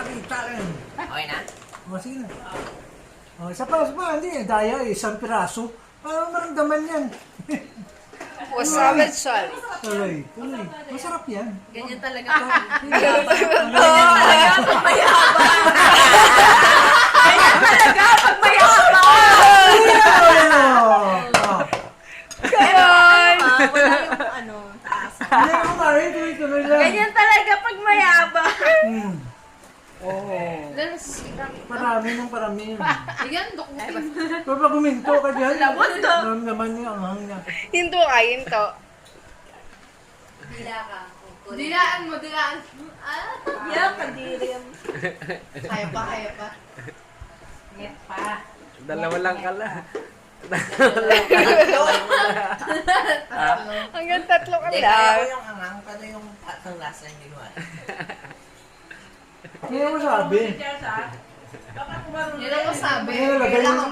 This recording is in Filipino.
Kita yan. Okay na? O, sige na. O, isa pa, hindi. Daya, isang piraso. Parang naramdaman yan. Wasabi salt. Tuloy. Masarap yan. Ganyan talaga. Ganon! Wala yung ano, taas. Hindi mo marin, tuloy lang. Ganyan talaga pag mayabang. Hmm. Parami ng parami. Ayan, dokutin. Pero pag guminto ka dyan, naman niya ang hangin niya. Hinto ka, hinto. Dila ka. Dilaan mo, dilaan. Yan, kadilim. Kaya pa, kaya pa. Kaya pa. Dalawa lang kala. Hanggang tatlo ka Hindi, lang. kaya ko yung angang, pero yung patang lasa yung ginawa. Hindi mo sabi. Yan ang masabi. Hindi nalagay mo sa